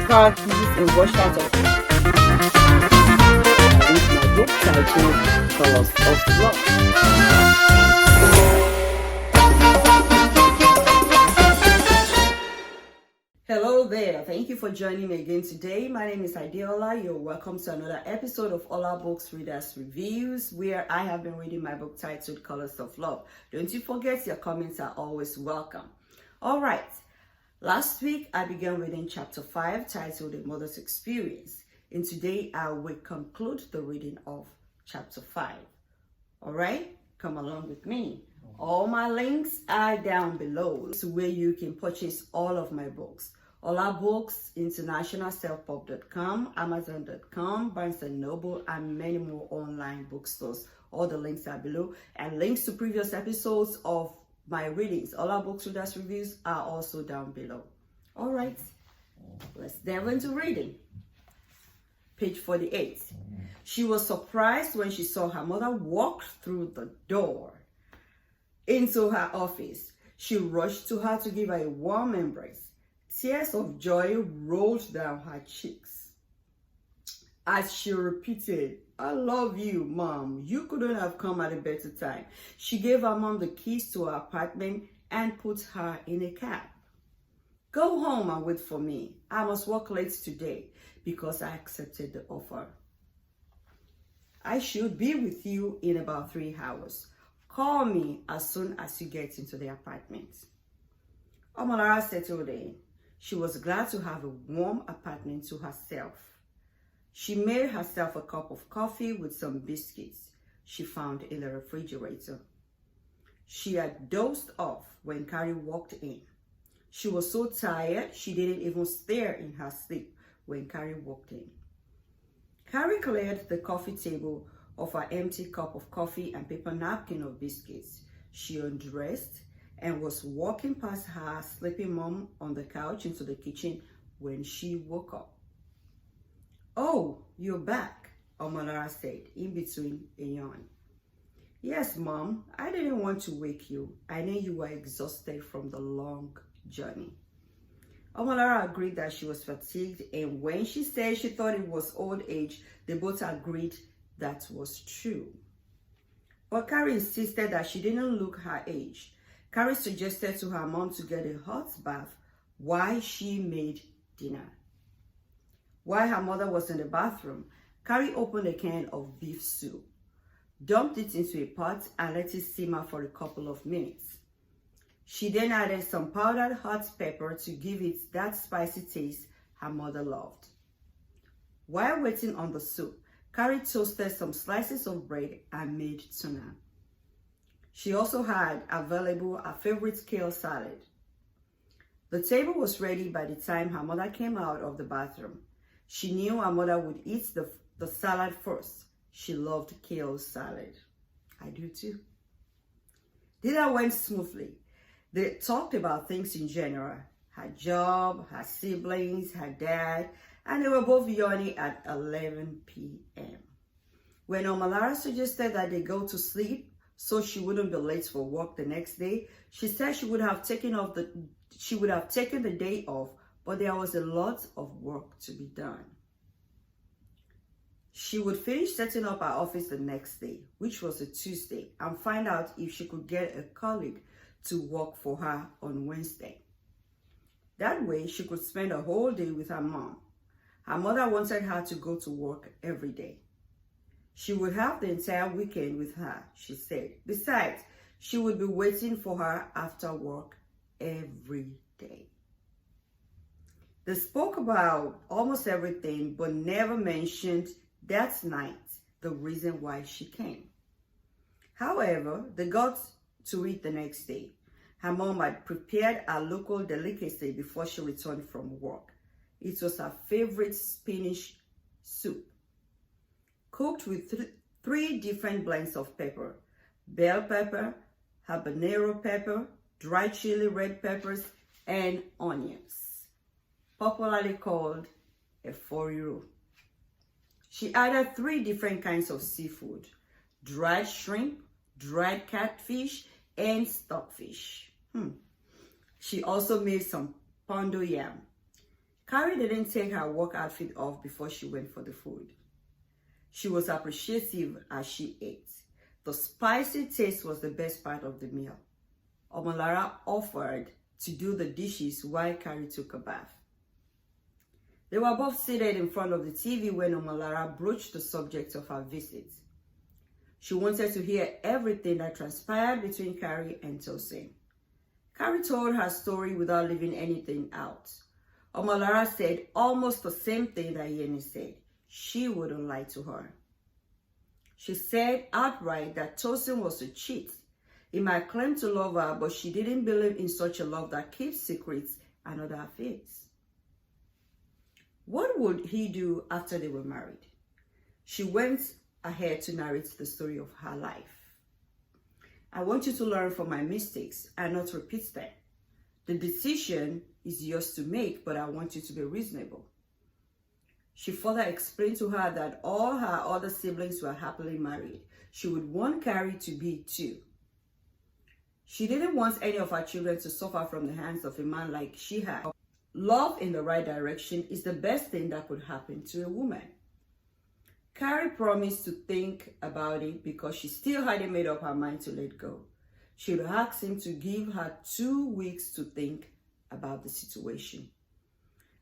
the car keys and rushed out of it. I read my book titled Colors of Love. Hello there, thank you for joining me again today. My name is Adeola. You're welcome to another episode of Olabooks Readers Reviews, where I have been reading my book titled Colors of Love. Don't you forget, your comments are always welcome. All right, last week I began reading chapter 5 titled A Mother's Experience, and today I will conclude the reading of chapter 5. All right, come along with me. All my links are down below, so where you can purchase all of my books. Olabooks International, selfpub.com, Amazon.com, Barnes & Noble, and many more online bookstores. All the links are below, and links to previous episodes of my readings, Olabooks Readers Reviews, are also down below. All right, let's delve into reading. Page 48. She was surprised when she saw her mother walk through the door into her office. She rushed to her to give her a warm embrace. Tears of joy rolled down her cheeks as she repeated, "I love you, Mom. You couldn't have come at a better time." She gave her mom the keys to her apartment and put her in a cab. "Go home and wait for me. I must work late today because I accepted the offer. I should be with you in about 3 hours. Call me as soon as you get into the apartment." Omolara settled in. She was glad to have a warm apartment to herself. She made herself a cup of coffee with some biscuits she found in the refrigerator. She had dozed off when Carrie walked in. She was so tired she didn't even stir in her sleep when Carrie walked in. Carrie cleared the coffee table of her empty cup of coffee and paper napkin of biscuits. She undressed and was walking past her sleeping mom on the couch into the kitchen when she woke up. "Oh, you're back," Omolara said in between a yawn. "Yes, Mom, I didn't want to wake you. I knew you were exhausted from the long journey." Omolara agreed that she was fatigued, and when she said she thought it was old age, they both agreed that was true. But Carrie insisted that she didn't look her age. Carrie suggested to her mom to get a hot bath while she made dinner. While her mother was in the bathroom, Carrie opened a can of beef soup, dumped it into a pot, and let it simmer for a couple of minutes. She then added some powdered hot pepper to give it that spicy taste her mother loved. While waiting on the soup, Carrie toasted some slices of bread and made tuna. She also had available her favorite kale salad. The table was ready by the time her mother came out of the bathroom. She knew her mother would eat the salad first. She loved kale salad. I do too. Dinner went smoothly. They talked about things in general: her job, her siblings, her dad, and they were both yawning at 11 p.m. When Omolara suggested that they go to sleep so she wouldn't be late for work the next day, she said she would have taken the day off, but there was a lot of work to be done. She would finish setting up her office the next day, which was a Tuesday, and find out if she could get a colleague to work for her on Wednesday. That way, she could spend a whole day with her mom. Her mother wanted her to go to work every day. She would have the entire weekend with her, she said. Besides, she would be waiting for her after work every day. They spoke about almost everything, but never mentioned that night the reason why she came. However, they got to it the next day. Her mom had prepared a local delicacy before she returned from work. It was her favorite spinach soup, cooked with three different blends of pepper: bell pepper, habanero pepper, dry chili red peppers, and onions, popularly called a foriro. She added 3 different kinds of seafood: dried shrimp, dried catfish, and stockfish. She also made some pondo yam. Carrie didn't take her work outfit off before she went for the food. She was appreciative as she ate. The spicy taste was the best part of the meal. Omolara offered to do the dishes while Carrie took a bath. They were both seated in front of the TV when Omolara broached the subject of her visit. She wanted to hear everything that transpired between Carrie and Tosin. Carrie told her story without leaving anything out. Omolara said almost the same thing that Yeni said. She wouldn't lie to her. She said outright that Tosin was a cheat. He might claim to love her, but she didn't believe in such a love that keeps secrets and other affairs. What would he do after they were married? She went ahead to narrate the story of her life. I want you to learn from my mistakes and not repeat them. The decision is yours to make, but I want you to be reasonable. She further explained to her that all her other siblings were happily married. She would want Carrie to be too. She didn't want any of her children to suffer from the hands of a man like she had. Love in the right direction is the best thing that could happen to a woman. Carrie promised to think about it because she still hadn't made up her mind to let go. She would ask him to give her 2 weeks to think about the situation.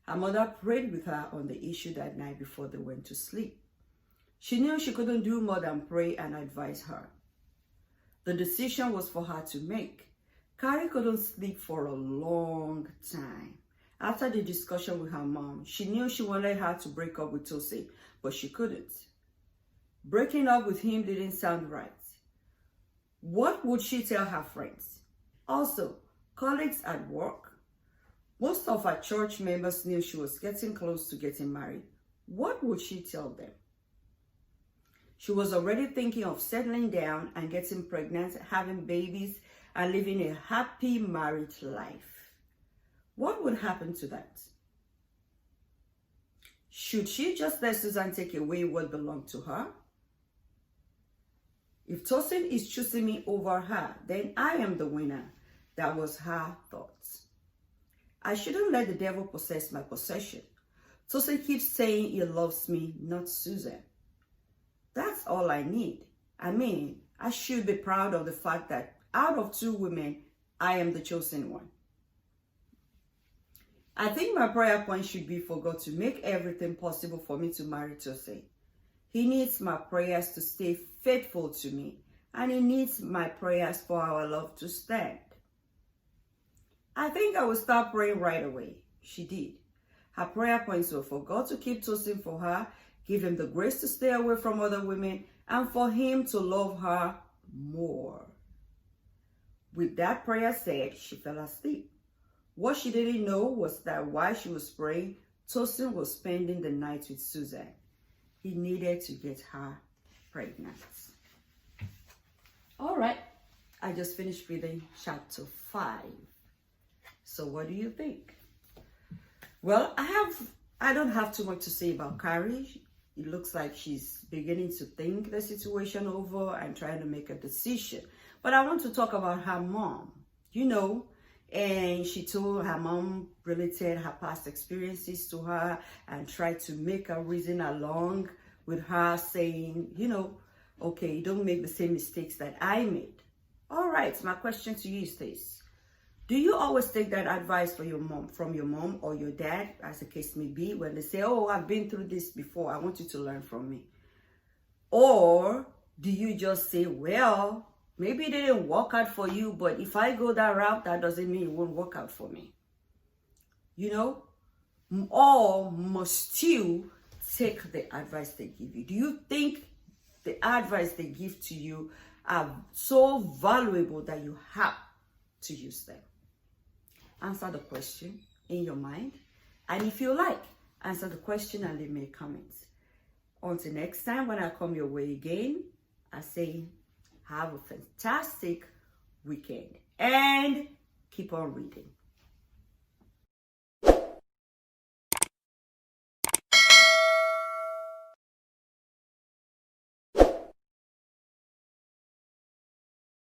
Her mother prayed with her on the issue that night before they went to sleep. She knew she couldn't do more than pray and advise her. The decision was for her to make. Carrie couldn't sleep for a long time. After the discussion with her mom, she knew she wanted her to break up with Tosin, but she couldn't. Breaking up with him didn't sound right. What would she tell her friends? Also, colleagues at work. Most of her church members knew she was getting close to getting married. What would she tell them? She was already thinking of settling down and getting pregnant, having babies, and living a happy married life. What would happen to that? Should she just let Susan take away what belonged to her? If Tosin is choosing me over her, then I am the winner. That was her thoughts. I shouldn't let the devil possess my possession. Tosin keeps saying he loves me, not Susan. That's all I need. I mean, I should be proud of the fact that out of 2 women, I am the chosen one. I think my prayer point should be for God to make everything possible for me to marry Tosin. He needs my prayers to stay faithful to me, and he needs my prayers for our love to stand. I think I will start praying right away. She did. Her prayer points were for God to keep Tosin for her, give him the grace to stay away from other women, and for him to love her more. With that prayer said, she fell asleep. What she didn't know was that while she was praying, Tosin was spending the night with Susan. He needed to get her pregnant. All right, I just finished reading chapter 5. So what do you think? Well, I don't have too much to say about Carrie. It looks like she's beginning to think the situation over and trying to make a decision. But I want to talk about her mom, and she told her mom, related her past experiences to her and tried to make her reason along with her, saying, okay, don't make the same mistakes that I made. All right, my question to you is this. Do you always take that advice from your mom or your dad, as the case may be, when they say, oh, I've been through this before, I want you to learn from me? Or do you just say, well, maybe it didn't work out for you, but if I go that route, that doesn't mean it won't work out for me? Or must you take the advice they give you? Do you think the advice they give to you are so valuable that you have to use them? Answer the question in your mind. And if you like, answer the question and leave me a comment. Until next time, when I come your way again, I say, have a fantastic weekend and keep on reading.